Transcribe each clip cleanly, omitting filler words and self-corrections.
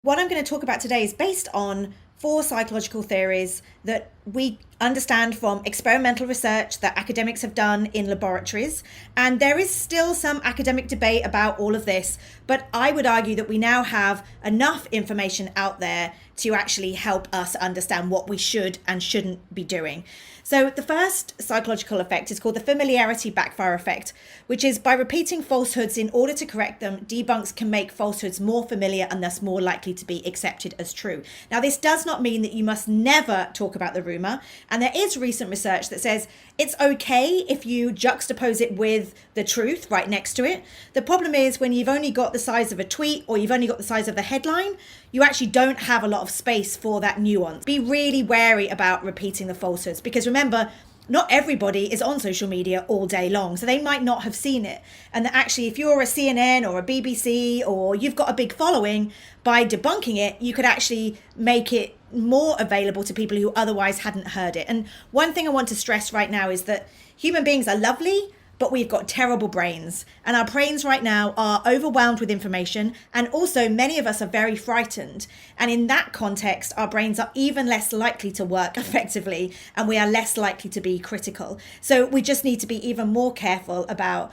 What I'm going to talk about today is based on four psychological theories that we understand from experimental research that academics have done in laboratories. And there is still some academic debate about all of this, but I would argue that we now have enough information out there to actually help us understand what we should and shouldn't be doing. So the first psychological effect is called the familiarity backfire effect, which is by repeating falsehoods in order to correct them, debunks can make falsehoods more familiar and thus more likely to be accepted as true. Now, this does not mean that you must never talk about the rumor. And there is recent research that says it's okay if you juxtapose it with the truth right next to it. The problem is when you've only got the size of a tweet or you've only got the size of the headline, you actually don't have a lot of space for that nuance. Be really wary about repeating the falsehoods because remember, not everybody is on social media all day long, so they might not have seen it. And actually, if you're a CNN or a BBC or you've got a big following, by debunking it, you could actually make it more available to people who otherwise hadn't heard it. And one thing I want to stress right now is that human beings are lovely, but we've got terrible brains. And our brains right now are overwhelmed with information. And also many of us are very frightened. And in that context, our brains are even less likely to work effectively and we are less likely to be critical. So we just need to be even more careful about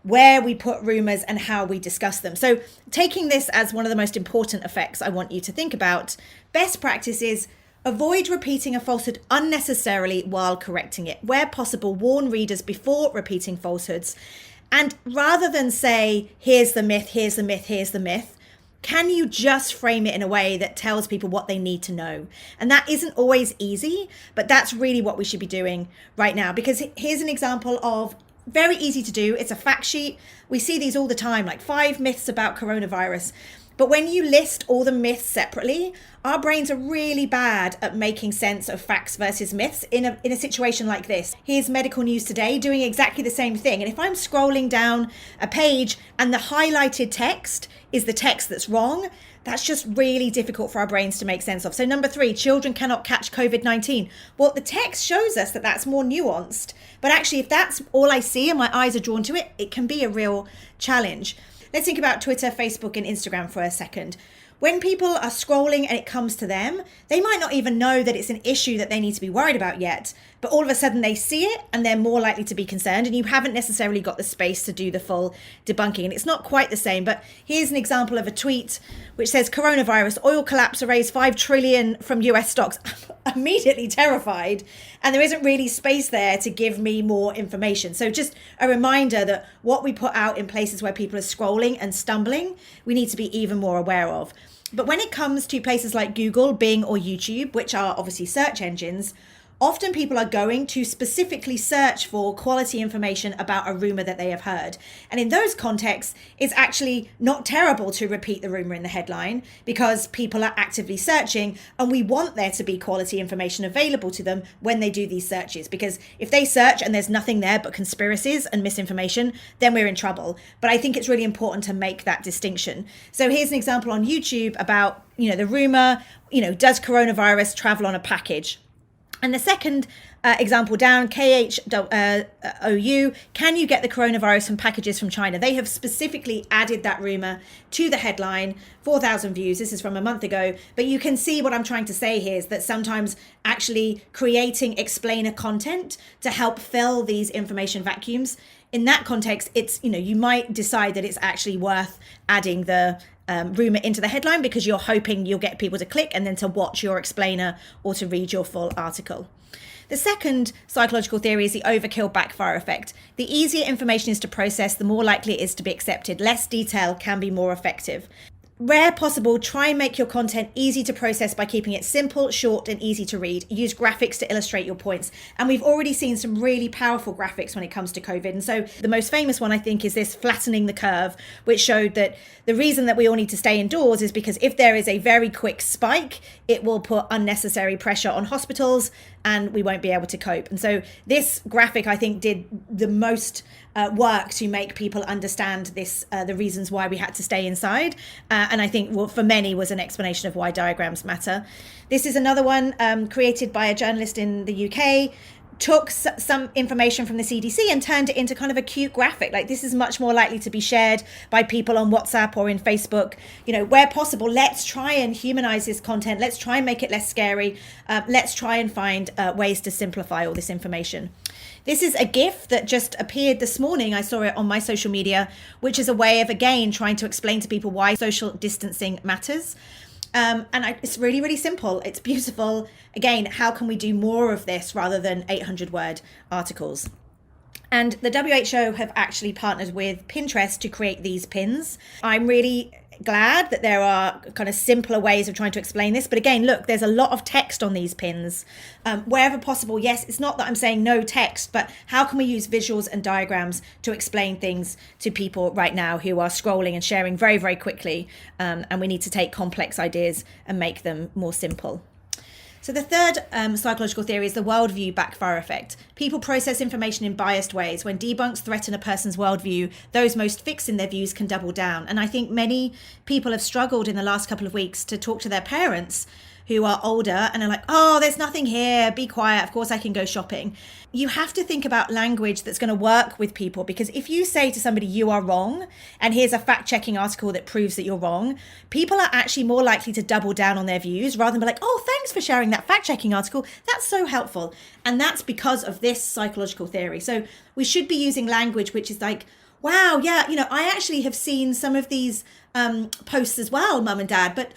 where we put rumors and how we discuss them. So taking this as one of the most important effects I want you to think about, best practice is avoid repeating a falsehood unnecessarily while correcting it. Where possible, warn readers before repeating falsehoods. And rather than say, here's the myth, here's the myth, here's the myth, can you just frame it in a way that tells people what they need to know? And that isn't always easy, but that's really what we should be doing right now. Because here's an example of very easy to do. It's a fact sheet. We see these all the time, like 5 myths about coronavirus. But when you list all the myths separately, our brains are really bad at making sense of facts versus myths in a situation like this. Here's Medical News Today doing exactly the same thing. And if I'm scrolling down a page and the highlighted text is the text that's wrong, that's just really difficult for our brains to make sense of. So number 3, children cannot catch COVID-19. Well, the text shows us that that's more nuanced. But actually, if that's all I see and my eyes are drawn to it, it can be a real challenge. Let's think about Twitter, Facebook, and Instagram for a second. When people are scrolling and it comes to them, they might not even know that it's an issue that they need to be worried about yet. But all of a sudden they see it and they're more likely to be concerned, and you haven't necessarily got the space to do the full debunking. And it's not quite the same, but here's an example of a tweet which says coronavirus, oil collapse erased 5 trillion from US stocks. I'm immediately terrified, and there isn't really space there to give me more information. So just a reminder that what we put out in places where people are scrolling and stumbling, we need to be even more aware of. But when it comes to places like Google, Bing, or YouTube, which are obviously search engines, often people are going to specifically search for quality information about a rumor that they have heard. And in those contexts, it's actually not terrible to repeat the rumor in the headline because people are actively searching, and we want there to be quality information available to them when they do these searches. Because if they search and there's nothing there but conspiracies and misinformation, then we're in trouble. But I think it's really important to make that distinction. So here's an example on YouTube about, the rumor, does coronavirus travel on a package? And the second example down, KHOU, can you get the coronavirus from packages from China? They have specifically added that rumor to the headline, 4,000 views. This is from a month ago. But you can see what I'm trying to say here is that sometimes actually creating explainer content to help fill these information vacuums, in that context, it's, you might decide that it's actually worth adding the rumor into the headline because you're hoping you'll get people to click and then to watch your explainer or to read your full article. The second psychological theory is the overkill backfire effect. The easier information is to process, the more likely it is to be accepted. Less detail can be more effective. Where possible, try and make your content easy to process by keeping it simple, short, and easy to read. Use graphics to illustrate your points. And we've already seen some really powerful graphics when it comes to COVID. And so the most famous one, I think, is this flattening the curve, which showed that the reason that we all need to stay indoors is because if there is a very quick spike, it will put unnecessary pressure on hospitals and we won't be able to cope. And so this graphic, I think, did the most work to make people understand this, the reasons why we had to stay inside. And I think for many was an explanation of why diagrams matter. This is another one created by a journalist in the UK. took some information from the CDC and turned it into kind of a cute graphic. Like, this is much more likely to be shared by people on WhatsApp or in Facebook. Where possible, let's try and humanize this content. Let's try and make it less scary. Let's try and find ways to simplify all this information. This is a GIF that just appeared this morning. I saw it on my social media, which is a way of, again, trying to explain to people why social distancing matters. It's really, really simple. It's beautiful. Again, how can we do more of this rather than 800-word articles? And the WHO have actually partnered with Pinterest to create these pins. I'm really glad that there are kind of simpler ways of trying to explain this. But again, look, there's a lot of text on these pins. Wherever possible, yes, it's not that I'm saying no text, but how can we use visuals and diagrams to explain things to people right now who are scrolling and sharing very, very quickly? And we need to take complex ideas and make them more simple. So the third psychological theory is the worldview backfire effect. People process information in biased ways. When debunks threaten a person's worldview, those most fixed in their views can double down. And I think many people have struggled in the last couple of weeks to talk to their parents who are older and are like, oh, there's nothing here, be quiet, of course I can go shopping. You have to think about language that's going to work with people, because if you say to somebody you are wrong, and here's a fact-checking article that proves that you're wrong, people are actually more likely to double down on their views rather than be like, oh, thanks for sharing that fact-checking article, that's so helpful. And that's because of this psychological theory. So we should be using language which is like, wow, yeah, I actually have seen some of these posts as well, mum and dad, but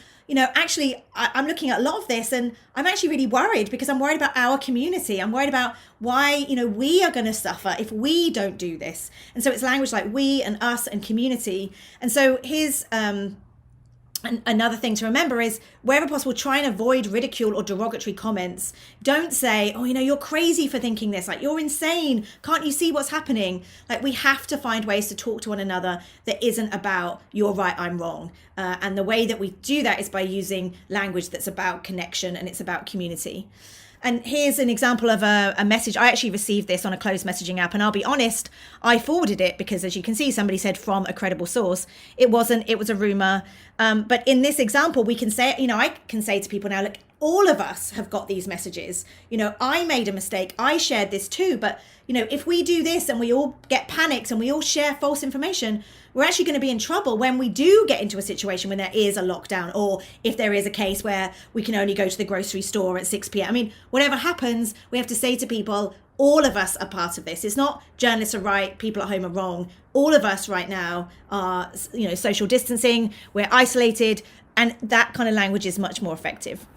actually, I'm looking at a lot of this and I'm actually really worried, because I'm worried about our community. I'm worried about why, we are going to suffer if we don't do this. And so it's language like we and us and community. And so here's another thing to remember is, wherever possible, try and avoid ridicule or derogatory comments. Don't say, oh, you're crazy for thinking this, like, you're insane, can't you see what's happening? Like, we have to find ways to talk to one another that isn't about you're right, I'm wrong. And the way that we do that is by using language that's about connection and it's about community. And here's an example of a message. I actually received this on a closed messaging app, and I'll be honest, I forwarded it because, as you can see, somebody said from a credible source. It wasn't, it was a rumor. But in this example, we can say, I can say to people now, look, all of us have got these messages. I made a mistake. I shared this too. But, if we do this and we all get panicked and we all share false information, we're actually going to be in trouble when we do get into a situation when there is a lockdown, or if there is a case where we can only go to the grocery store at 6 p.m. I mean, whatever happens, we have to say to people, all of us are part of this. It's not journalists are right, people at home are wrong. All of us right now are, social distancing, we're isolated, and that kind of language is much more effective.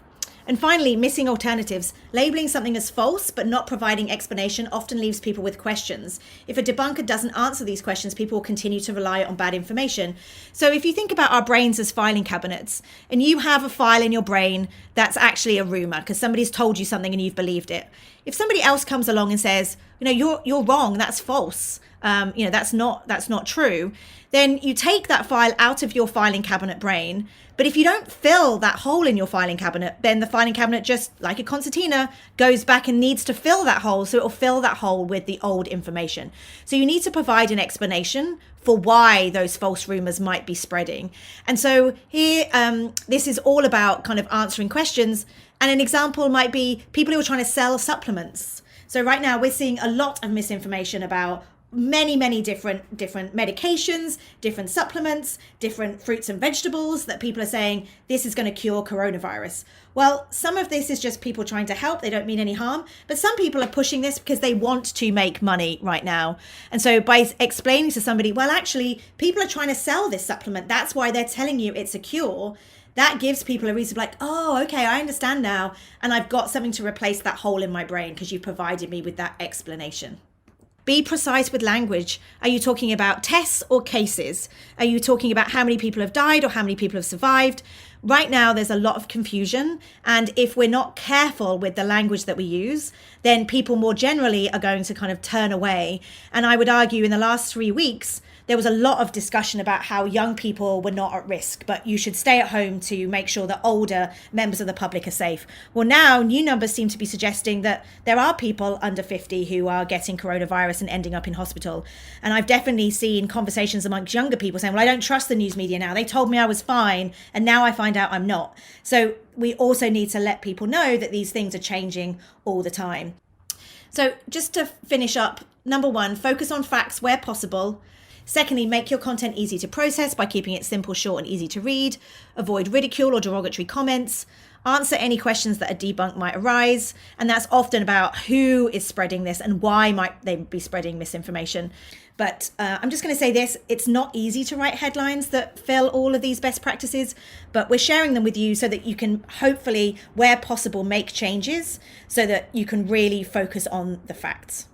And finally, missing alternatives. Labeling something as false but not providing explanation often leaves people with questions. If a debunker doesn't answer these questions, people will continue to rely on bad information. So if you think about our brains as filing cabinets, and you have a file in your brain that's actually a rumor because somebody's told you something and you've believed it. If somebody else comes along and says, you're wrong, that's false, that's not true, then you take that file out of your filing cabinet brain. But if you don't fill that hole in your filing cabinet, then the filing cabinet, just like a concertina, goes back and needs to fill that hole. So it will fill that hole with the old information. So you need to provide an explanation for why those false rumors might be spreading. And so here, this is all about kind of answering questions. And an example might be people who are trying to sell supplements. So right now we're seeing a lot of misinformation about many different medications, different supplements, different fruits and vegetables that people are saying this is going to cure coronavirus. Well, some of this is just people trying to help. They don't mean any harm. But some people are pushing this because they want to make money right now. And so by explaining to somebody, well, actually, people are trying to sell this supplement, that's why they're telling you it's a cure, that gives people a reason to be like, oh, okay, I understand now. And I've got something to replace that hole in my brain because you provided me with that explanation. Be precise with language. Are you talking about tests or cases? Are you talking about how many people have died or how many people have survived? Right now, there's a lot of confusion. And if we're not careful with the language that we use, then people more generally are going to kind of turn away. And I would argue in the last 3 weeks, there was a lot of discussion about how young people were not at risk, but you should stay at home to make sure that older members of the public are safe. Well, now new numbers seem to be suggesting that there are people under 50 who are getting coronavirus and ending up in hospital. And I've definitely seen conversations amongst younger people saying, well, I don't trust the news media now. They told me I was fine, and now I find out I'm not. So we also need to let people know that these things are changing all the time. So just to finish up, number one, focus on facts where possible. Secondly, make your content easy to process by keeping it simple, short, and easy to read. Avoid ridicule or derogatory comments. Answer any questions that a debunk might arise. And that's often about who is spreading this and why might they be spreading misinformation. But I'm just going to say this, it's not easy to write headlines that fill all of these best practices, but we're sharing them with you so that you can hopefully, where possible, make changes so that you can really focus on the facts.